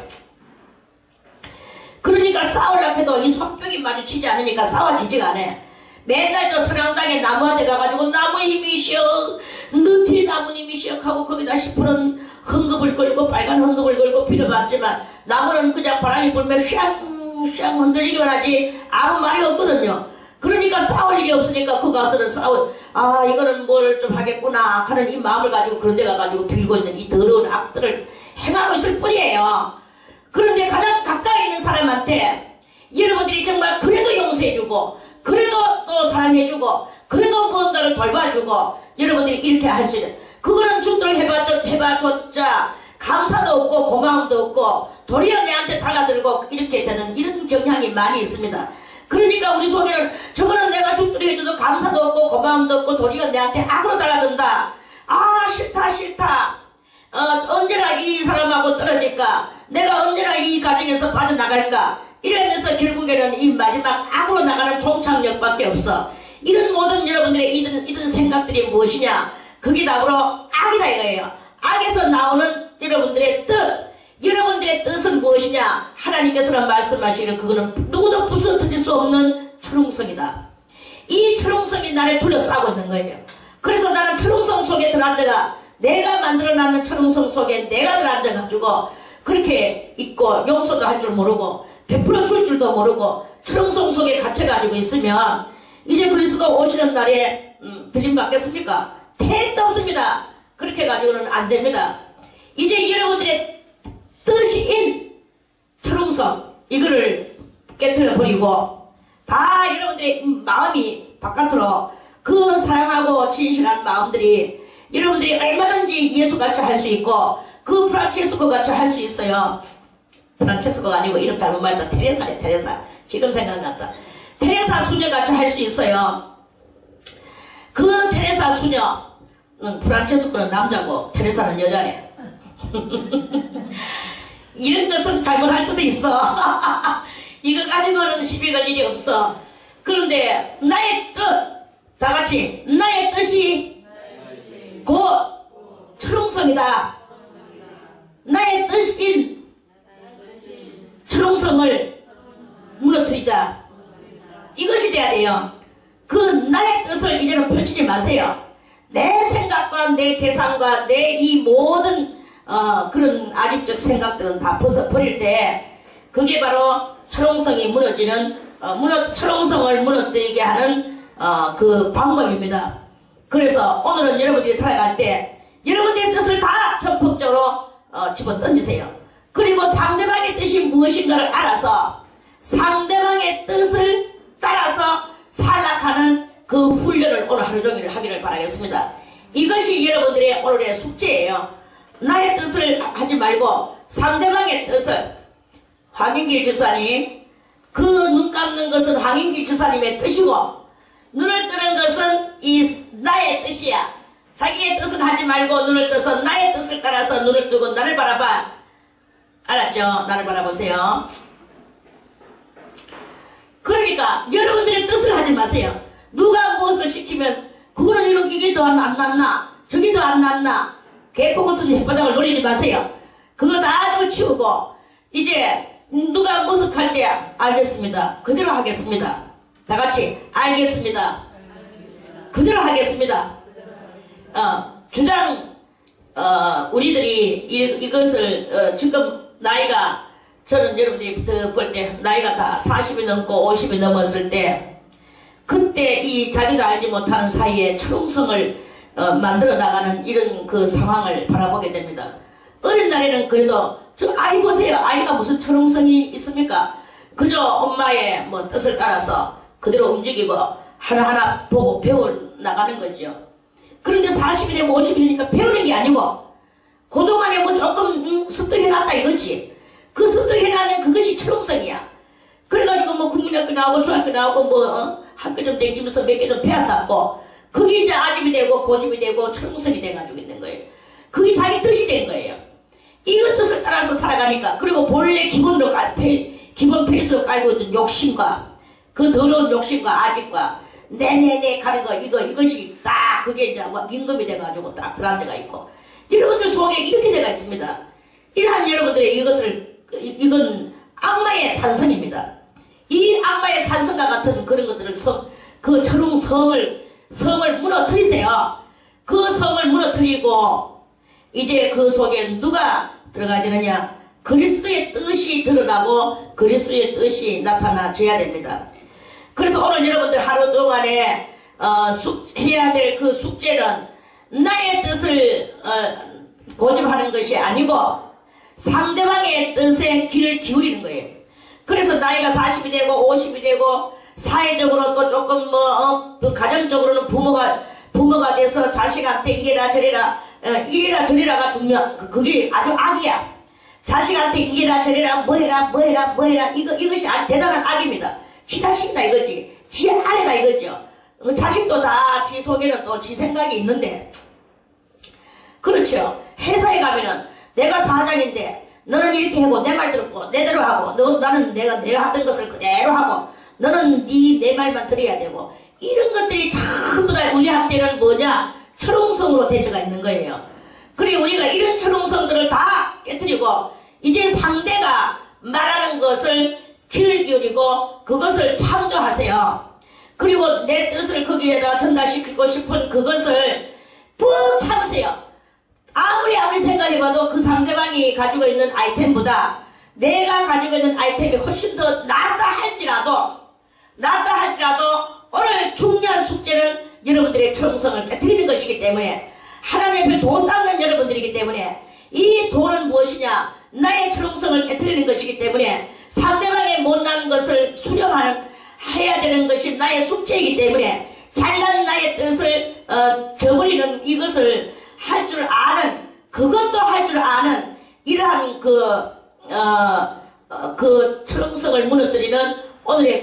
그러니까 싸우려고 해도 이 손뼉이 마주치지 않으니까 싸워지지가 않아. 맨날 저 서량당에 나무한테 가가지고 나무님이시여 느티 나무님이시여 하고 거기다 10%는 헌금을 걸고 빨간 헌금을 걸고 빌어봤지만 나무는 그냥 바람이 불면 샹샹 흔들리기만 하지 아무 말이 없거든요. 그러니까 싸울 일이 없으니까 그 가서는 이거는 뭘 좀 하겠구나 하는 이 마음을 가지고 그런 데 가가지고 빌고 있는 이 더러운 악들을 행하고 있을 뿐이에요. 그런데 가장 가까이 있는 사람한테 여러분들이 정말 그래도 용서해주고 그래도 또 사랑해주고 그래도 무언가를 돌봐주고 여러분들이 이렇게 할 수 있는 그거는 죽도록 해봐줬자 감사도 없고 고마움도 없고 도리어 내한테 달라들고 이렇게 되는 이런 경향이 많이 있습니다. 그러니까 우리 속에는 저거는 내가 죽도록 해줘도 감사도 없고 고마움도 없고 도리어 내한테 악으로 달라든다. 아 싫다 언제나 이 사람하고 떨어질까 내가 언제나 이 가정에서 빠져나갈까 이러면서 결국에는 이 마지막 악으로 나가는 종착역밖에 없어. 이런 모든 여러분들의 이런 생각들이 무엇이냐 그게 다바로 악이다 이거예요. 악에서 나오는 여러분들의 뜻 여러분들의 뜻은 무엇이냐 하나님께서는 말씀하시기를 그거는 누구도 부수어뜨릴 수 없는 철옹성이다. 이 철옹성이 나를 둘러싸고 있는 거예요. 그래서 나는 철옹성 속에 들어앉아가 내가 만들어놨는 철옹성 속에 내가 들어앉아가지고 그렇게 있고 용서도 할 줄 모르고 베풀어 줄 줄도 모르고 철옹성 속에 갇혀가지고 있으면 이제 그리스도 오시는 날에 들림 받겠습니까? 택도 없습니다. 그렇게 가지고는 안 됩니다. 이제 여러분들의 뜻인 철옹성 이거를 깨트려 버리고 다 여러분들의 마음이 바깥으로 그 사랑하고 진실한 마음들이 여러분들이 얼마든지 예수같이 할 수 있고 그 프란체스코 같이 할 수 있어요. 프란체스코가 아니고 이름 잘못 말했다. 테레사네 테레사. 지금 생각났다. 테레사 수녀같이 할 수 있어요. 그 테레사 수녀 프란체스코는 남자고 테레사는 여자네. 이런 것은 잘못할 수도 있어. 이거 가지고는 시비 걸 일이 없어. 그런데 나의 뜻 다같이 나의 뜻이 곧 철옹성이다. 나의 뜻인 철옹성을 무너뜨리자. 이것이 돼야 돼요. 그 나의 뜻을 이제는 펼치지 마세요. 내 생각과 내 계산과 내 이 모든 그런 아집적 생각들은 다 벗어버릴 때 그게 바로 철옹성이 무너지는 철옹성을 무너뜨리게 하는 그 방법입니다. 그래서 오늘은 여러분들이 살아갈 때 여러분들의 뜻을 다 전폭적으로 집어던지세요. 그리고 상대방의 뜻이 무엇인가를 알아서 상대방의 뜻을 따라서 살락하는 그 훈련을 오늘 하루 종일 하기를 바라겠습니다. 이것이 여러분들의 오늘의 숙제예요. 나의 뜻을 하지 말고 상대방의 뜻을 황인길 집사님 그 눈 감는 것은 황인길 집사님의 뜻이고 눈을 뜨는 것은 나의 뜻이야. 자기의 뜻은 하지 말고 눈을 떠서 나의 뜻을 따라서 눈을 뜨고 나를 바라봐. 알았죠? 나를 바라보세요. 그러니까 여러분들의 뜻을 하지 마세요. 누가 무엇을 시키면 그거는 이게 더 안 났나 저기 더 안 났나 개코 같은 혓바닥을 노리지 마세요. 그거 다 집어치우고 이제 누가 무엇을 할 때 알겠습니다. 그대로 하겠습니다. 다같이 알겠습니다. 그대로 하겠습니다. 주장 우리들이 이것을 지금 나이가 저는 여러분들이 볼 때 나이가 다 40이 넘고 50이 넘었을 때 그때 이 자기도 알지 못하는 사이에 철옹성을 만들어 나가는 이런 그 상황을 바라보게 됩니다. 어린 날에는 그래도 저 아이 보세요. 아이가 무슨 철옹성이 있습니까? 그저 엄마의 뭐 뜻을 따라서 그대로 움직이고 하나하나 보고 배워 나가는 거죠. 그런데 40이 되면 50이 되니까 배우는 게 아니고 그동안에 뭐 조금 습득해놨다 이거지. 그 습득해놨는 그것이 철옹성이야. 그래가지고 뭐 국민학교 나오고 중학교 나오고 뭐 학교 좀 댕기면서 몇 개 좀 배웠다고 그게 이제 아집이 되고 고집이 되고 철옹성이 돼가지고 있는 거예요. 그게 자기 뜻이 된 거예요. 이것 뜻을 따라서 살아가니까 그리고 본래 기본 페이스로 깔고 있던 욕심과 그 더러운 욕심과 아집과 네네네 가는 거 이것이 딱 그게 이제 뭐 민금이 돼가지고 딱 들어앉아가 있고 여러분들 속에 이렇게 돼가 있습니다. 이러한 여러분들의 이건 악마의 산성입니다. 이 악마의 산성과 같은 그런 것들을 그 성을 무너뜨리세요. 그 성을 무너뜨리고 이제 그 속에 누가 들어가야 되느냐? 그리스도의 뜻이 드러나고 그리스도의 뜻이 나타나줘야 됩니다. 그래서 오늘 여러분들 하루 동안에 해야 될 그 숙제는 나의 뜻을 고집하는 것이 아니고 상대방의 뜻에 귀를 기울이는 거예요. 그래서 나이가 40이 되고 50이 되고 사회적으로 또 조금 가정적으로는 부모가 돼서 자식한테 이래라 저래라가 중요한 그게 아주 악이야. 자식한테 이래라 저래라 뭐해라 이것이 아주 대단한 악입니다. 지 자식이다 이거지. 지 아내다 이거죠. 자식도 다 지 속에는 또 지 생각이 있는데 그렇죠. 회사에 가면은 내가 사장인데 너는 이렇게 하고 내 말 들었고 내대로 하고 나는 내가 하던 것을 그대로 하고 너는 내 말만 들어야 되고 이런 것들이 전부 다 우리한테는 뭐냐? 철옹성으로 대처가 있는 거예요. 그리고 우리가 이런 철옹성들을 다 깨뜨리고 이제 상대가 말하는 것을 귀를 기울이고 그것을 참조하세요. 그리고 내 뜻을 거기에다 전달시키고 싶은 그것을 푹 참으세요. 아무리 생각해봐도 그 상대방이 가지고 있는 아이템보다 내가 가지고 있는 아이템이 훨씬 더 낫다 할지라도 오늘 중요한 숙제는 여러분들의 철옹성을 깨뜨리는 것이기 때문에 하나님 앞에 돈 닦는 여러분들이기 때문에 이 돈은 무엇이냐? 나의 철옹성을 깨뜨리는 것이기 때문에 상대방의 못난 것을 수렴해야 되는 것이 나의 숙제이기 때문에 잘난 나의 뜻을 저버리는 이것을 할 줄 아는 그것도 할 줄 아는 이러한 그 철옹성을 무너뜨리는 오늘의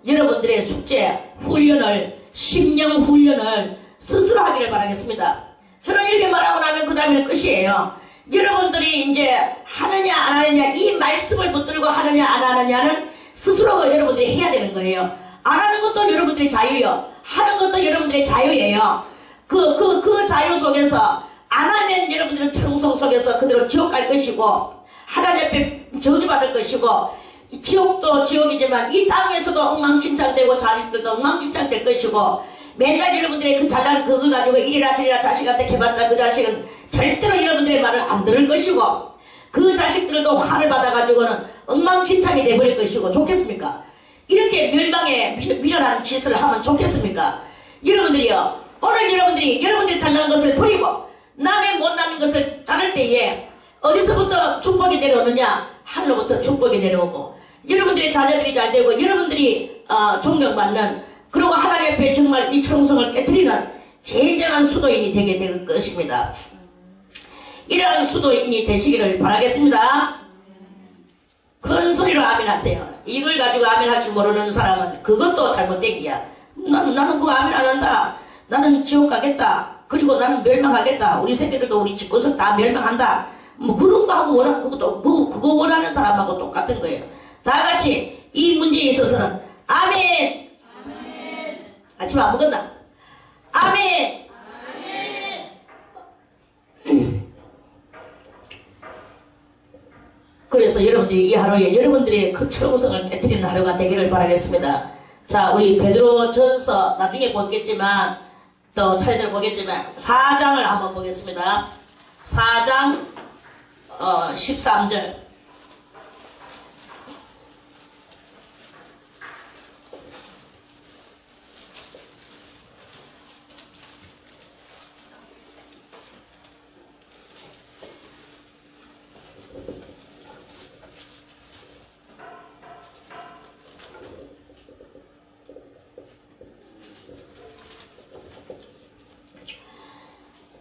여러분들의 숙제 훈련을 심령 훈련을 스스로 하기를 바라겠습니다. 저는 이렇게 말하고 나면 그 다음에는 끝이에요. 여러분들이 이제 하느냐 안 하느냐 이 말씀을 붙들고 하느냐 안 하느냐는 스스로 여러분들이 해야 되는 거예요. 안 하는 것도 여러분들의 자유요. 하는 것도 여러분들의 자유예요. 그 자유 속에서 안 하면 여러분들은 철옹성 속에서 그대로 지옥 갈 것이고 하나님 앞에 저주받을 것이고 지옥도 지옥이지만 이 땅에서도 엉망진창되고 자식들도 엉망진창될 것이고 맨날 여러분들의 그 잘난 그걸 가지고 이리라 저리라 자식한테 해봤자 그 자식은 절대로 여러분들의 말을 안 들을 것이고 그 자식들도 화를 받아가지고는 엉망진창이 돼버릴 것이고 좋겠습니까? 이렇게 멸망에 미련한 짓을 하면 좋겠습니까? 여러분들이요 오늘 여러분들이 잘난 것을 버리고 남의 못난 것을 따를 때에 어디서부터 축복이 내려오느냐? 하늘로부터 축복이 내려오고 여러분들의 자녀들이 잘 되고 여러분들이 존경받는 그리고 하나님 앞에 정말 이 철옹성을 깨뜨리는 진정한 수도인이 되게 될 것입니다. 이러한 수도인이 되시기를 바라겠습니다. 큰 소리로 아멘 하세요. 이걸 가지고 아멘 할 줄 모르는 사람은 그것도 잘못된 게야. 나는 그거 아멘 안 한다. 나는 지옥 가겠다. 그리고 나는 멸망하겠다. 우리 새끼들도 우리 집구석 다 멸망한다. 뭐 그런 거 하고 원하는 그것도 그거 원하는 사람하고 똑같은 거예요. 다 같이 이 문제에 있어서는 아멘. 아멘. 아침 안 먹었나? 아멘. 아멘. 그래서 여러분들이 이 하루에 여러분들의 그 철옹성을 깨뜨리는 하루가 되기를 바라겠습니다. 자, 우리 베드로전서 나중에 보겠지만 또 차례대로 보겠지만 4장을 한번 보겠습니다. 4장 13절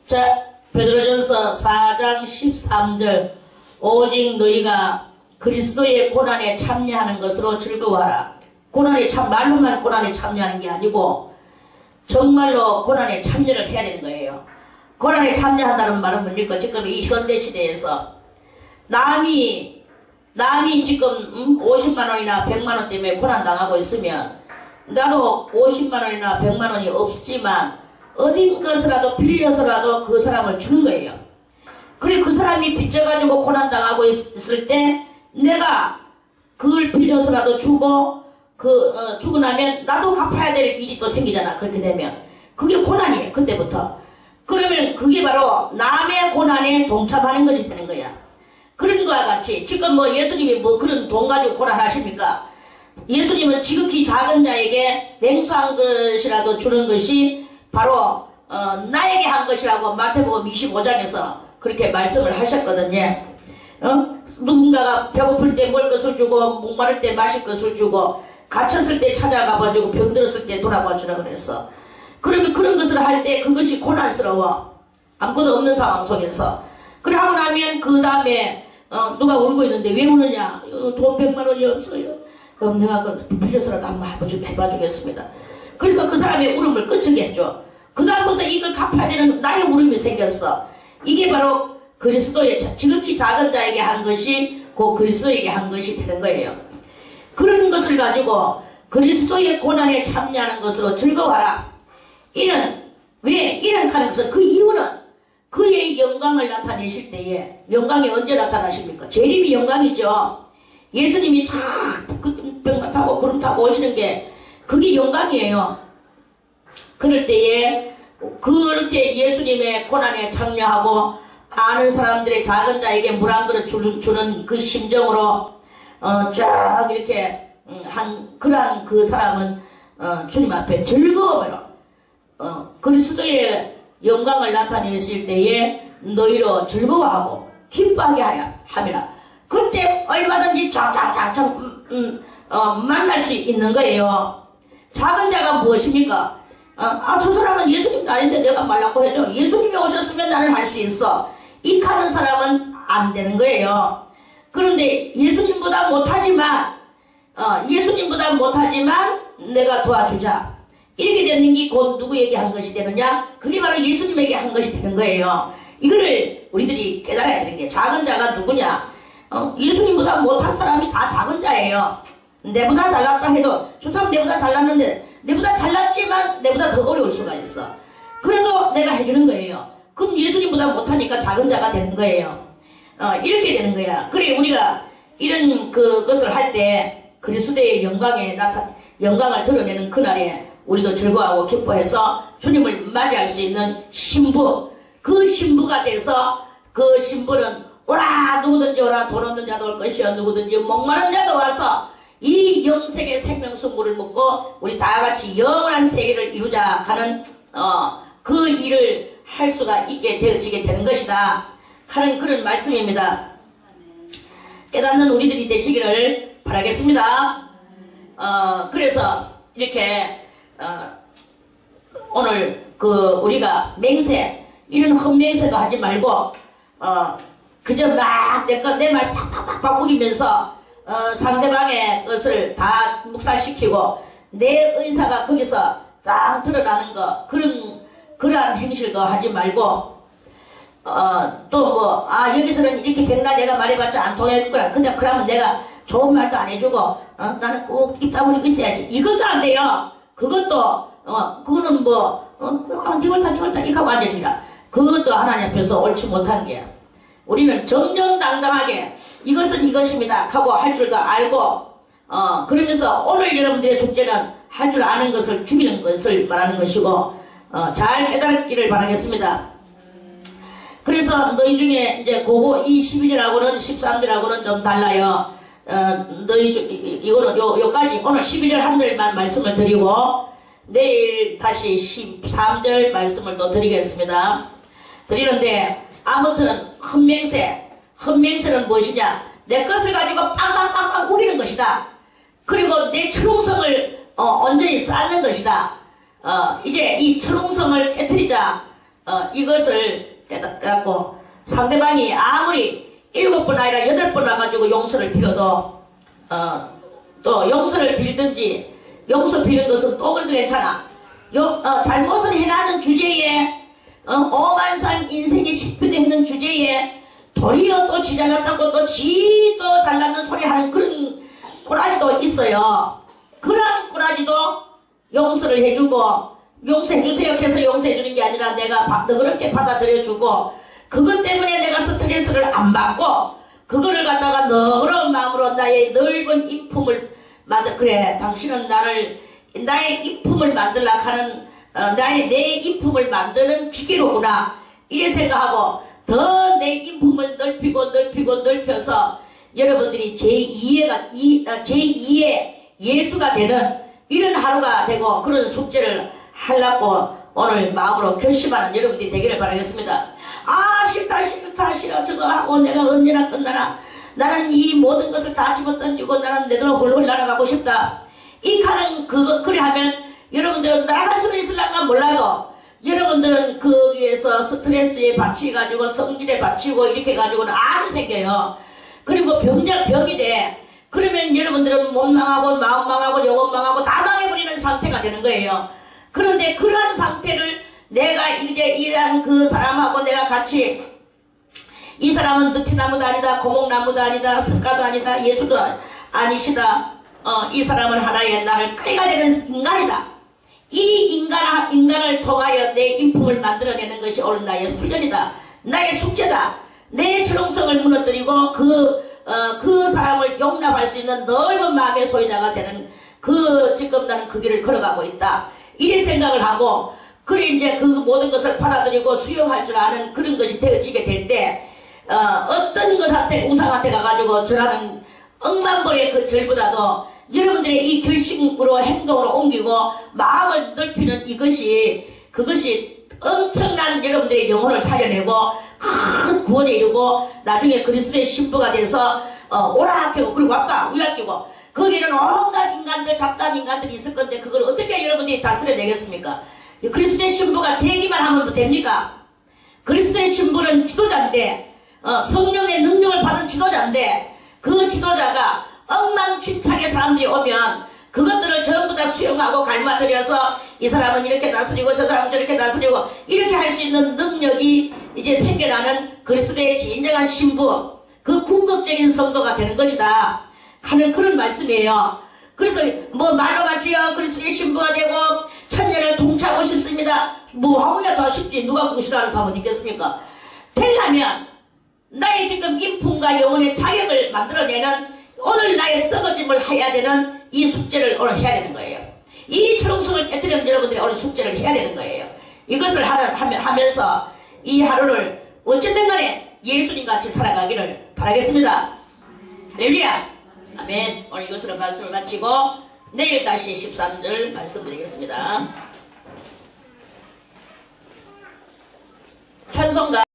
자, 베드로전서 4장 13절 오직 너희가 그리스도의 고난에 참여하는 것으로 즐거워하라. 말로만 고난에 참여하는 게 아니고 정말로 고난에 참여를 해야 되는 거예요. 고난에 참여한다는 말은 뭡니까? 지금 이 현대시대에서 남이 지금 50만원이나 100만원 때문에 고난당하고 있으면 나도 50만원이나 100만원이 없지만 어딘것이라도 빌려서라도 그 사람을 주는 거예요. 그리고 그 사람이 빚져가지고 고난당하고 있을 때 내가 그걸 빌려서라도 주고 주고 나면 나도 갚아야 될 일이 또 생기잖아. 그렇게 되면 그게 고난이에요. 그때부터. 그러면 그게 바로 남의 고난에 동참하는 것이 되는 거야. 그런 거와 같이 지금 뭐 예수님이 뭐 그런 돈 가지고 고난하십니까? 예수님은 지극히 작은 자에게 냉수 한 것이라도 주는 것이 바로 나에게 한 것이라고 마태복음 25장에서 그렇게 말씀을 하셨거든요. 누군가가 배고플 때 먹을 것을 주고 목마를 때 마실 것을 주고 갇혔을 때 찾아가 봐주고 병들었을 때 돌아봐 주라 그랬어. 그러면 그런 것을 할 때 그것이 고난스러워. 아무것도 없는 상황 속에서. 그래 하고 나면 그 다음에 누가 울고 있는데 왜 우느냐? 돈 100만 원이 없어요. 그럼 내가 빌려서라도 한번 해봐주겠습니다. 그래서 그 사람의 울음을 그치게 해줘. 그 다음부터 이걸 갚아야 되는 나의 울음이 생겼어. 이게 바로 그리스도의 지극히 작은 자에게 한 것이 그 그리스도에게 한 것이 되는 거예요. 그런 것을 가지고 그리스도의 고난에 참여하는 것으로 즐거워하라. 왜 이런 하는 것은 그 이유는 그의 영광을 나타내실 때에 영광이 언제 나타나십니까? 재림이 영광이죠. 예수님이 병 타고 구름 타고 오시는 게 그게 영광이에요. 그럴 때에 그렇게 예수님의 고난에 참여하고 아는 사람들의 작은 자에게 물 한 그릇 주는 그 심정으로 쫙 이렇게 그러한 그 사람은 주님 앞에 즐거움으로 그리스도의 영광을 나타내실 때에 너희로 즐거워하고 기뻐하게 함이라. 그때 얼마든지 쫙쫙쫙쫙 만날 수 있는 거예요. 작은 자가 무엇입니까? 저 사람은 예수님도 아닌데 내가 말라고 해줘. 예수님이 오셨으면 나는 할 수 있어. 익하는 사람은 안 되는 거예요. 그런데 예수님보다 못하지만 내가 도와주자. 이렇게 되는 게 곧 누구에게 한 것이 되느냐? 그게 바로 예수님에게 한 것이 되는 거예요. 이거를 우리들이 깨달아야 되는 게 작은 자가 누구냐? 예수님보다 못한 사람이 다 작은 자예요. 내보다 잘났다 해도 저 사람 내보다 잘났는데 내보다 잘났지만 내보다 더 어려울 수가 있어. 그래도 내가 해주는 거예요. 그럼 예수님보다 못하니까 작은 자가 되는 거예요. 이렇게 되는 거야. 그래 우리가 이런 그것을 할 때 그리스도의 영광을 드러내는 그날에 우리도 즐거워하고 기뻐해서 주님을 맞이할 수 있는 신부, 그 신부가 돼서 그 신부는 오라 누구든지 오라 돈 없는 자도 올 것이요 누구든지 목마른 자도 와서 이 영생의 생명수물을 먹고 우리 다같이 영원한 세계를 이루자 하는 그 일을 할 수가 있게 되어지게 되는 것이다 하는 그런 말씀입니다. 깨닫는 우리들이 되시기를 바라겠습니다. 그래서 이렇게 오늘 우리가 맹세 이런 헛맹세도 하지 말고 그저 막 내 말 팍팍팍 우기면서 상대방의 것을 다 묵살시키고 내 의사가 거기서 딱 드러나는 거 그러한 행실도 하지 말고 또 여기서는 이렇게 백날 내가 말해봤자 안 통할 거야. 근데 그러면 내가 좋은 말도 안 해주고 나는 꼭 입 다물고 있어야지. 이것도 안 돼요. 그것도 그거는 니걸다 이렇게 하고 안 됩니다. 그것도 하나님 앞에서 옳지 못한 게야. 우리는 정정당당하게 이것은 이것입니다 하고 할 줄도 알고 그러면서 오늘 여러분들의 숙제는 할 줄 아는 것을 죽이는 것을 말하는 것이고 잘 깨달기를 바라겠습니다. 그래서 너희 중에 이제 이 12절하고는 13절하고는 좀 달라요. 이거는 요까지 오늘 12절 한 절만 말씀을 드리고 내일 다시 13절 말씀을 또 드리겠습니다. 드리는데 아무튼 헛맹세는 무엇이냐? 내 것을 가지고 빵빵빵빵 우기는 것이다. 그리고 내 철옹성을 온전히 쌓는 것이다. 이제 이 철옹성을 깨뜨리자. 이것을 깨닫고 상대방이 아무리 7번 아니라 8번 와가지고 용서를 빌어도 또 용서를 빌든지 용서 비는 것은 또 그래도 괜찮아. 잘못을 해나는 주제에 오만상 인생이 실패되는 주제에 도리어 또 지 잘났다고 또 지도 잘났는 소리 하는 그런 꼬라지도 있어요. 그런 꼬라지도 용서를 해주고 용서해주세요 해서 용서해주는 게 아니라 내가 너그럽게 받아들여주고 그것 때문에 내가 스트레스를 안 받고 그거를 갖다가 너그러운 마음으로 나의 넓은 인품을 그래, 당신은 나의 인품을 만들라 하는, 내 인품을 만드는 기계로구나. 이래 생각하고, 더 내 인품을 넓혀서, 여러분들이 제2의 예수가 되는 이런 하루가 되고, 그런 숙제를 하려고 오늘 마음으로 결심하는 여러분들이 되기를 바라겠습니다. 싫다, 저거 하고 내가 언제나 끝나나. 나는 이 모든 것을 다 집어던지고 나는 내대로 홀홀 날아가고 싶다. 이 칸은 그래 하면 여러분들은 나아갈 수는 있을란가 몰라도 여러분들은 거기에서 스트레스에 받치가지고 성질에 받치고 이렇게 가지고는 암이 생겨요. 그리고 병이 돼. 그러면 여러분들은 몸 망하고 마음 망하고 영혼 망하고 다 망해버리는 상태가 되는 거예요. 그런데 그러한 상태를 내가 이제 이러한 그 사람하고 내가 같이 이 사람은 느티나무도 아니다, 고목나무도 아니다, 석가도 아니다, 예수도 아니시다. 이 사람은 하나의 나를 끌어야 되는 인간이다. 이 인간을 통하여 내 인품을 만들어내는 것이 오늘 나의 훈련이다. 나의 숙제다. 내 철옹성을 무너뜨리고 그 사람을 용납할 수 있는 넓은 마음의 소유자가 되는 지금 나는 그 길을 걸어가고 있다. 이래 생각을 하고, 그래 이제 그 모든 것을 받아들이고 수용할 줄 아는 그런 것이 되어지게 될 때, 어떤 것한테, 우상한테 가가지고 저라는 억만벌의 그 절보다도 여러분들의 이 결심으로 행동으로 옮기고 마음을 넓히는 그것이 엄청난 여러분들의 영혼을 살려내고 큰 구원에 이르고 나중에 그리스도의 신부가 돼서 오락하고 그리고 아까 위약기고 거기에는 온갖 인간들, 잡다한 인간들이 있을 건데 그걸 어떻게 여러분들이 다스려내겠습니까? 그리스도의 신부가 되기만 하면 됩니까? 그리스도의 신부는 지도자인데 성령의 능력을 받은 지도자인데 그 지도자가 엉망진창의 사람들이 오면 그것들을 전부 다 수용하고 갈마들여서 이 사람은 이렇게 다스리고 저 사람은 저렇게 다스리고 이렇게 할 수 있는 능력이 이제 생겨나는 그리스도의 진정한 신부, 그 궁극적인 성도가 되는 것이다 하는 그런 말씀이에요. 그래서 뭐 말로만 주여 그리스도의 신부가 되고 천년을 통치하고 싶습니다. 뭐 하고야 더 쉽지. 누가 그거 싫어하는 사람은 있겠습니까? 되려면 나의 지금 인품과 영혼의 자격을 만들어내는 오늘 나의 썩어짐을 해야 되는 이 숙제를 오늘 해야 되는 거예요. 이 철옹성을 깨뜨리는 여러분들이 오늘 숙제를 해야 되는 거예요. 이것을 하면서 이 하루를 어쨌든 간에 예수님 같이 살아가기를 바라겠습니다. 할렐루야. 아멘. 오늘 이것으로 말씀을 마치고 내일 다시 13절 말씀드리겠습니다. 찬송가